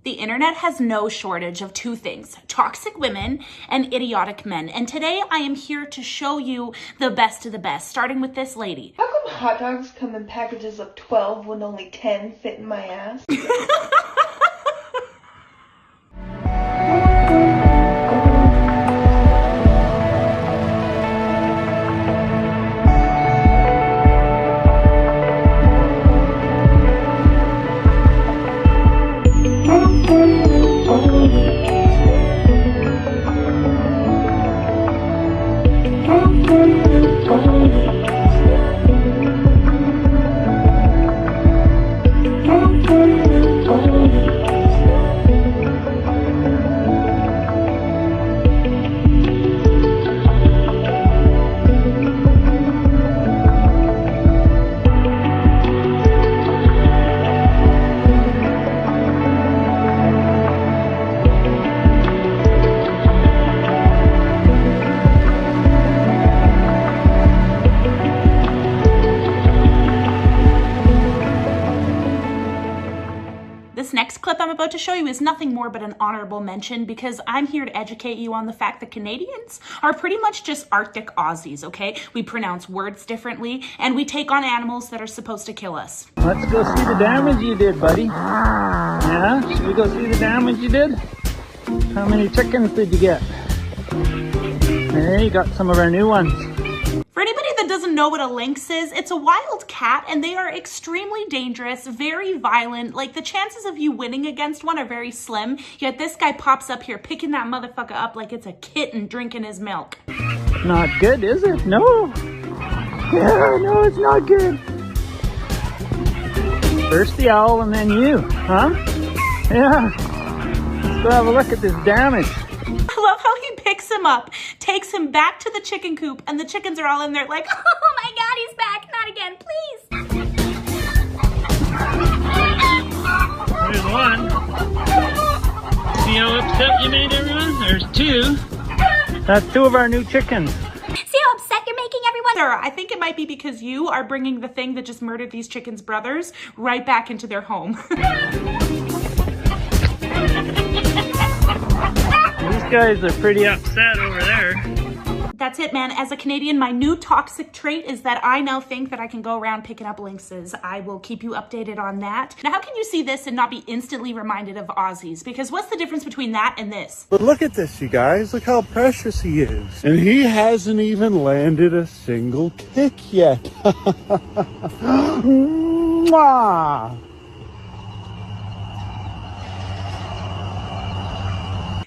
The internet has no shortage of two things: toxic women and idiotic men. And today I am here to show you the best of the best, starting with this lady. How come hot dogs come in packages of 12 when only 10 fit in my ass? This next clip I'm about to show you is nothing more but an honorable mention because I'm here to educate you on the fact that Canadians are pretty much just Arctic Aussies, okay? We pronounce words differently and we take on animals that are supposed to kill us. Let's go see the damage you did, buddy. Yeah? Should we go see the damage you did? How many chickens did you get? There, you got some of our new ones. For anybody that doesn't know what a lynx is, it's a wild cat and they are extremely dangerous, very violent. Like, the chances of you winning against one are very slim, yet this guy pops up here picking that motherfucker up like it's a kitten drinking his milk. Not good, is it? No. Yeah, no, it's not good. First the owl and then you, huh? Yeah. Let's go have a look at this damage. I love how he picks him up, takes him back to the chicken coop, and the chickens are all in there like, oh my God, he's back. Not again, please. There's one. See how upset you made everyone? There's two. That's two of our new chickens. See how upset you're making everyone? Sir, I think it might be because you are bringing the thing that just murdered these chickens' brothers right back into their home. These guys are pretty upset over there. That's it, man. As a Canadian, my new toxic trait is that I now think that I can go around picking up lynxes. I will keep you updated on that. Now, how can you see this and not be instantly reminded of Aussies? Because what's the difference between that and this? But look at this, you guys. Look how precious he is. And he hasn't even landed a single kick yet. Mwah!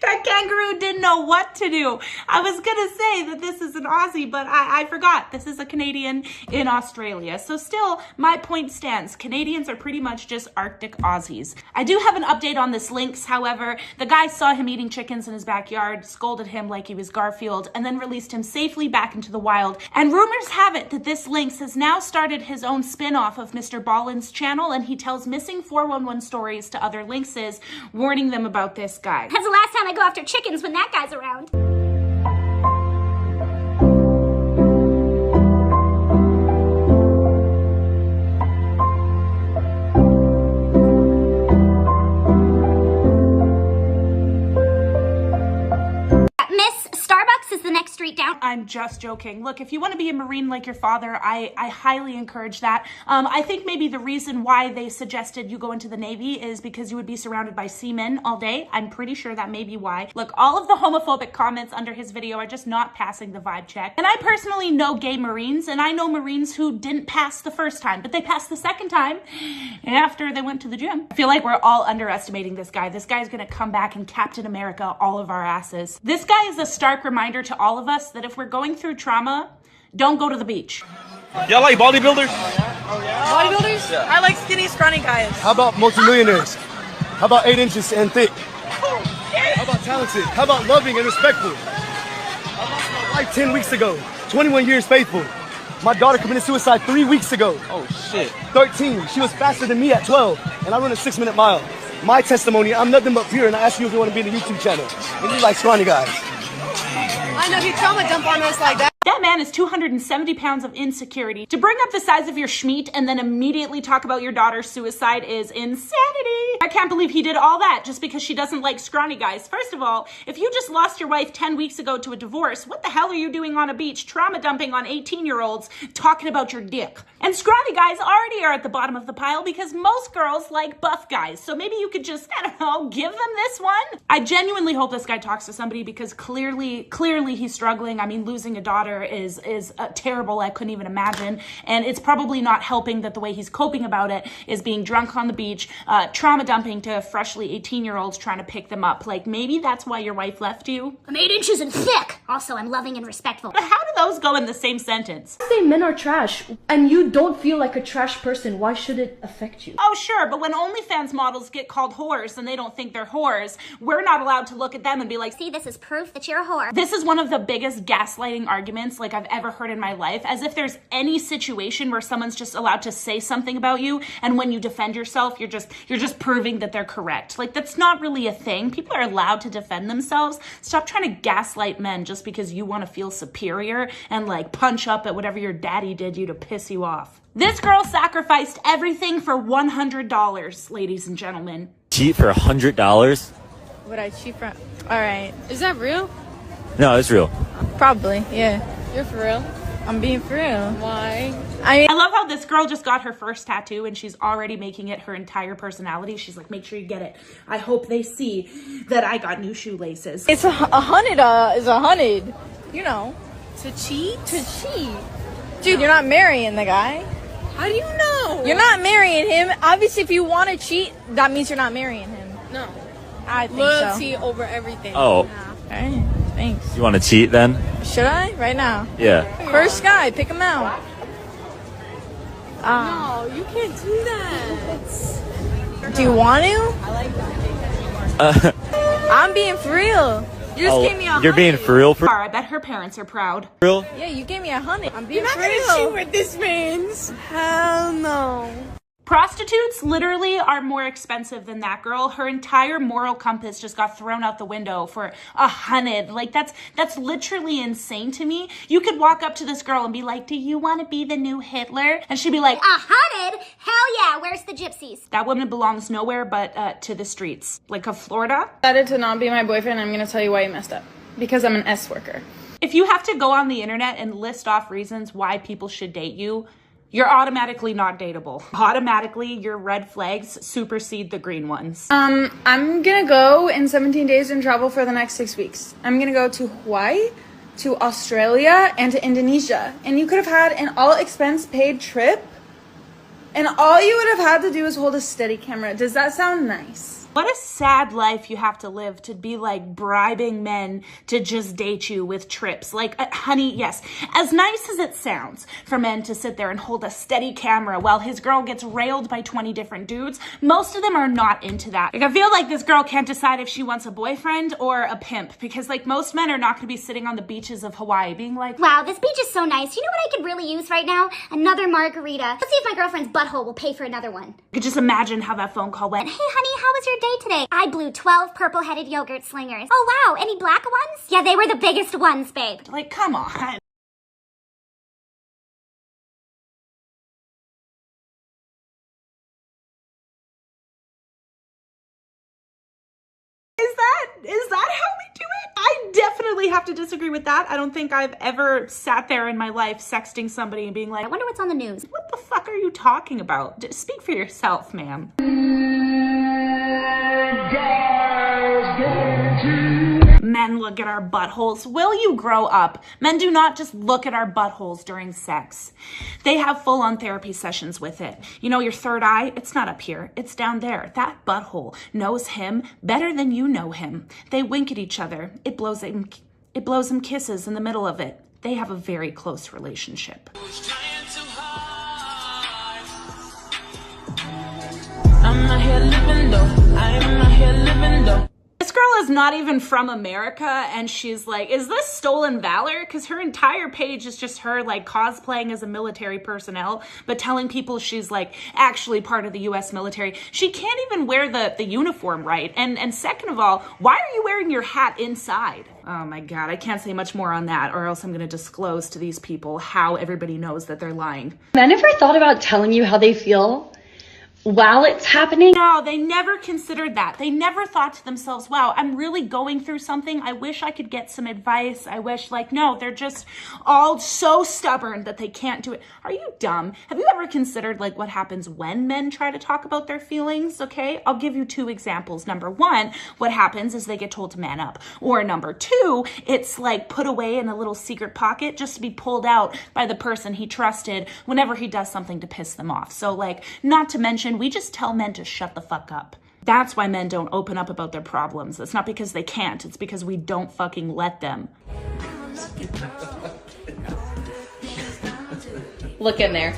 That kangaroo didn't know what to do. I was gonna say that this is an Aussie, but I forgot. This is a Canadian in Australia. So still, my point stands. Canadians are pretty much just Arctic Aussies. I do have an update on this lynx, however. The guy saw him eating chickens in his backyard, scolded him like he was Garfield, and then released him safely back into the wild. And rumors have it that this lynx has now started his own spin-off of Mr. Ballin's channel, and he tells missing 411 stories to other lynxes, warning them about this guy. That's the last time I go after chickens when that guy's around. Starbucks is the next street down. I'm just joking. Look, if you want to be a Marine like your father, I highly encourage that. I think maybe the reason why they suggested you go into the Navy is because you would be surrounded by seamen all day. I'm pretty sure that may be why. Look, all of the homophobic comments under his video are just not passing the vibe check. And I personally know gay Marines, and I know Marines who didn't pass the first time, but they passed the second time after they went to the gym. I feel like we're all underestimating this guy. This guy's gonna come back and Captain America all of our asses. This guy is a stark reminder to all of us that if we're going through trauma, don't go to the beach. Y'all like bodybuilders? Oh, yeah? Bodybuilders? Yeah. I like skinny, scrawny guys. How about multimillionaires? How about 8 inches and thick? How about talented? How about loving and respectful? How about my wife 10 weeks ago? 21 years faithful. My daughter committed suicide 3 weeks ago. Oh shit. 13. She was faster than me at 12, and I run a 6-minute mile. My testimony, I'm nothing but pure, and I ask you if you want to be in the YouTube channel. And you like scrawny guys. I know, he trauma dump on us like that. That man is 270 pounds of insecurity. To bring up the size of your schmeat and then immediately talk about your daughter's suicide is insanity. I can't believe he did all that just because she doesn't like scrawny guys. First of all, if you just lost your wife 10 weeks ago to a divorce, what the hell are you doing on a beach trauma dumping on 18-year-olds talking about your dick? And scrawny guys already are at the bottom of the pile because most girls like buff guys. So maybe you could just, I don't know, give them this one? I genuinely hope this guy talks to somebody because clearly he's struggling. I mean, losing a daughter is terrible. I couldn't even imagine. And it's probably not helping that the way he's coping about it is being drunk on the beach, trauma dumping to freshly 18-year-olds trying to pick them up. Like, maybe that's why your wife left you. I'm 8 inches and thick. Also, I'm loving and respectful. But how do those go in the same sentence? Say men are trash, and you don't feel like a trash person. Why should it affect you? Oh, sure, but when OnlyFans models get called whores and they don't think they're whores, we're not allowed to look at them and be like, See, this is proof that you're a whore. this is one of the biggest gaslighting arguments like I've ever heard in my life, as if there's any situation where someone's just allowed to say something about you, and when you defend yourself, you're just proving that they're correct. Like, that's not really a thing. People are allowed to defend themselves. Stop trying to gaslight men just because you want to feel superior and like punch up at whatever your daddy did you to piss you off. This girl sacrificed everything for $100, ladies and gentlemen. Cheat for $100? Would I cheat for? All right. Is that real? No, it's real. Probably. Yeah. You're for real? I'm being for real. Why? I love how this girl just got her first tattoo and she's already making it her entire personality. She's like, make sure you get it. I hope they see that I got new shoelaces. It's a hundred. Is $100. You know. To cheat? To cheat. Dude, you're not marrying the guy. How do you know? You're not marrying him. Obviously, if you want to cheat, that means you're not marrying him. No. I think loyalty over everything. Oh. Yeah. Okay. Thanks. You want to cheat then? Should I? Right now? Yeah. First guy, pick him out. No, you can't do that. Do you want to? I like that. I'm being for real. You just gave me $100. You're being for real? For I bet her parents are proud. real? Yeah, you gave me $100. I'm being You're not for gonna real. see what this means. Hell no. Prostitutes literally are more expensive than that girl. Her entire moral compass just got thrown out the window for $100. Like, that's literally insane to me. You could walk up to this girl and be like, do you want to be the new Hitler? And she'd be like, 100? Hell yeah, where's the gypsies? that woman belongs nowhere but to the streets. Like of Florida. Decided to not be my boyfriend. I'm gonna tell you why you messed up. Because I'm an S worker. If you have to go on the internet and list off reasons why people should date you, you're automatically not dateable. Automatically, your red flags supersede the green ones. I'm gonna go in 17 days and travel for the next 6 weeks. I'm gonna go to Hawaii, to Australia, and to Indonesia. And you could have had an all expense paid trip, and all you would have had to do is hold a steady camera. Does that sound nice? What a sad life you have to live to be like bribing men to just date you with trips. Like, honey, yes, as nice as it sounds for men to sit there and hold a steady camera while his girl gets railed by 20 different dudes, most of them are not into that. Like, I feel like this girl can't decide if she wants a boyfriend or a pimp because like most men are not gonna be sitting on the beaches of Hawaii being like, Wow, this beach is so nice. You know what I could really use right now? Another margarita. Let's see if my girlfriend's butthole will pay for another one. you could just imagine how that phone call went. Hey honey, how was your day today? I blew 12 purple-headed yogurt slingers. Oh wow, any black ones? Yeah, they were the biggest ones, babe. Like, come on. Is that how we do it? I definitely have to disagree with that. I don't think I've ever sat there in my life sexting somebody and being like, I wonder what's on the news. what the fuck are you talking about? Speak for yourself, ma'am. Men look at our buttholes. Will you grow up? Men do not just look at our buttholes during sex. They have full-on therapy sessions with it. You know, your third eye, it's not up here. It's down there. That butthole knows him better than you know him. They wink at each other. It blows him kisses in the middle of it. They have a very close relationship. I'm not here living though. I'm not here living though. This girl has not even from America, and she's like, is this stolen valor? Because her entire page is just her like cosplaying as a military personnel, but telling people she's like actually part of the US military. She can't even wear the uniform right. And second of all, why are you wearing your hat inside? Oh my God, I can't say much more on that, or else I'm gonna disclose to these people how everybody knows that they're lying. Men ever thought about telling you how they feel while it's happening? No, they never considered that. They never thought to themselves, wow, I'm really going through something. I wish I could get some advice. I wish, like, no, they're just all so stubborn that they can't do it. Are you dumb? Have you ever considered like what happens when men try to talk about their feelings? Okay, I'll give you 2 examples. Number 1, what happens is they get told to man up. Or number 2, it's like put away in a little secret pocket just to be pulled out by the person he trusted whenever he does something to piss them off. So like, not to mention, we just tell men to shut the fuck up. That's why men don't open up about their problems. It's not because they can't, it's because we don't fucking let them. Look in there.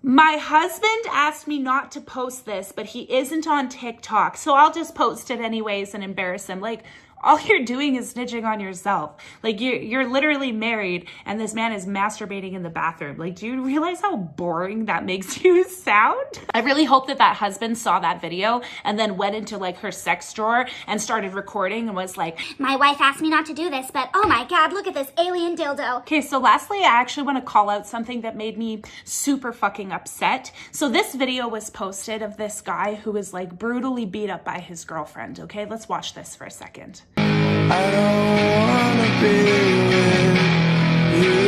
My husband asked me not to post this, but he isn't on TikTok, so I'll just post it anyways and embarrass him. Like, all you're doing is snitching on yourself. Like, you're literally married and this man is masturbating in the bathroom. Like, do you realize how boring that makes you sound? I really hope that that husband saw that video and then went into like her sex drawer and started recording and was like, my wife asked me not to do this, but oh my God, look at this alien dildo. Okay, so lastly, I actually want to call out something that made me super fucking upset. So this video was posted of this guy who was like brutally beat up by his girlfriend. Okay, let's watch this for a second. I don't wanna be with you.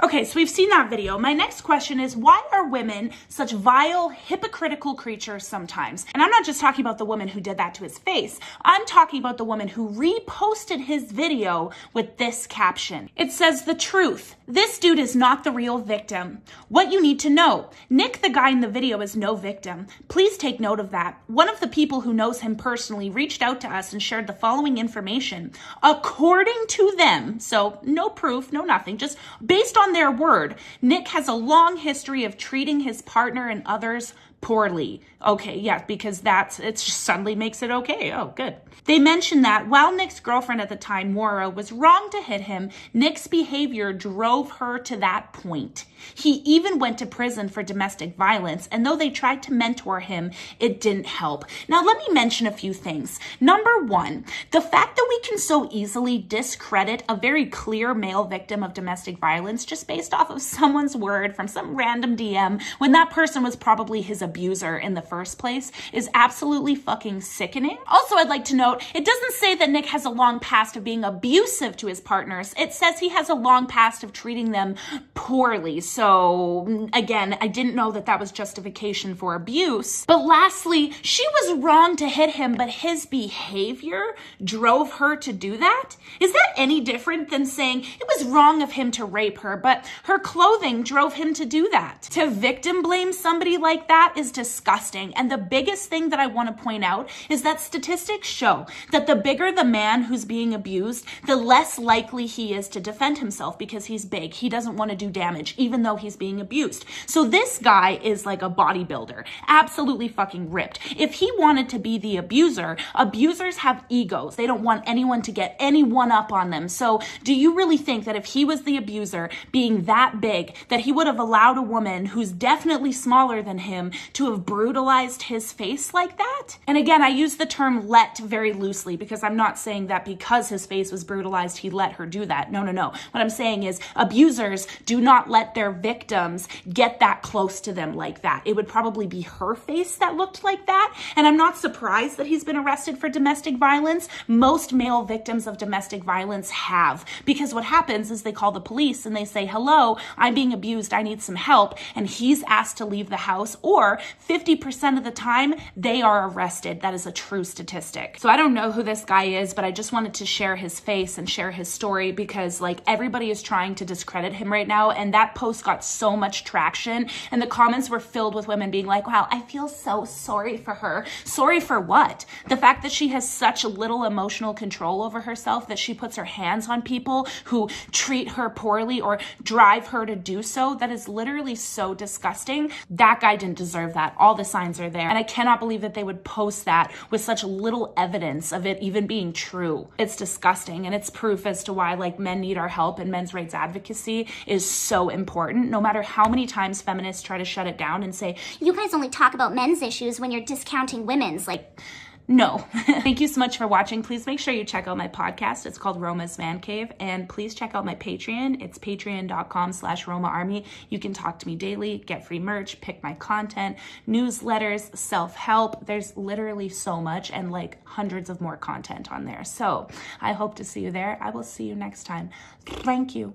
Okay, so we've seen that video. My next question is, why are women such vile, hypocritical creatures sometimes? And I'm not just talking about the woman who did that to his face. I'm talking about the woman who reposted his video with this caption. It says, the truth. This dude is not the real victim. What you need to know. Nick, the guy in the video, is no victim. Please take note of that. One of the people who knows him personally reached out to us and shared the following information. According to them, so no proof, no nothing, just based on their word, Nick has a long history of treating his partner and others poorly. Okay, yeah, because it just suddenly makes it okay. Oh, good. They mentioned that while Nick's girlfriend at the time, Maura, was wrong to hit him, Nick's behavior drove her to that point. He even went to prison for domestic violence, and though they tried to mentor him, it didn't help. Now, let me mention a few things. Number 1, the fact that we can so easily discredit a very clear male victim of domestic violence just based off of someone's word from some random DM when that person was probably his abuser in the first place is absolutely fucking sickening. Also, I'd like to note, it doesn't say that Nick has a long past of being abusive to his partners. It says he has a long past of treating them poorly. So again, I didn't know that that was justification for abuse. But lastly, she was wrong to hit him, but his behavior drove her to do that? Is that any different than saying it was wrong of him to rape her, but her clothing drove him to do that? To victim blame somebody like that is disgusting. And the biggest thing that I want to point out is that statistics show that the bigger the man who's being abused, the less likely he is to defend himself because he's big. He doesn't want to do damage, even though he's being abused. So this guy is like a bodybuilder, absolutely fucking ripped. If he wanted to be the abuser, abusers have egos. They don't want anyone to get any one up on them. So do you really think that if he was the abuser, being that big, that he would have allowed a woman who's definitely smaller than him to have brutalized his face like that? And again, I use the term let very loosely because I'm not saying that because his face was brutalized, he let her do that. No, no, no. What I'm saying is abusers do not let their victims get that close to them like that. It would probably be her face that looked like that. And I'm not surprised that he's been arrested for domestic violence. Most male victims of domestic violence have, because what happens is they call the police and they say, hello, I'm being abused, I need some help. And he's asked to leave the house, or are, 50% of the time, they are arrested. That is a true statistic. So I don't know who this guy is, but I just wanted to share his face and share his story because like everybody is trying to discredit him right now. And that post got so much traction and the comments were filled with women being like, wow, I feel so sorry for her. Sorry for what? The fact that she has such little emotional control over herself that she puts her hands on people who treat her poorly or drive her to do so. That is literally so disgusting. That guy didn't deserve that. All the signs are there. And I cannot believe that they would post that with such little evidence of it even being true. It's disgusting. And it's proof as to why like men need our help and men's rights advocacy is so important. No matter how many times feminists try to shut it down and say, you guys only talk about men's issues when you're discounting women's, like, no. Thank you so much for watching. Please make sure you check out my podcast. It's called Roma's Man Cave. And please check out my Patreon. It's patreon.com/RomaArmy. You can talk to me daily, get free merch, pick my content, newsletters, self-help. There's literally so much and like hundreds of more content on there. So I hope to see you there. I will see you next time. Thank you.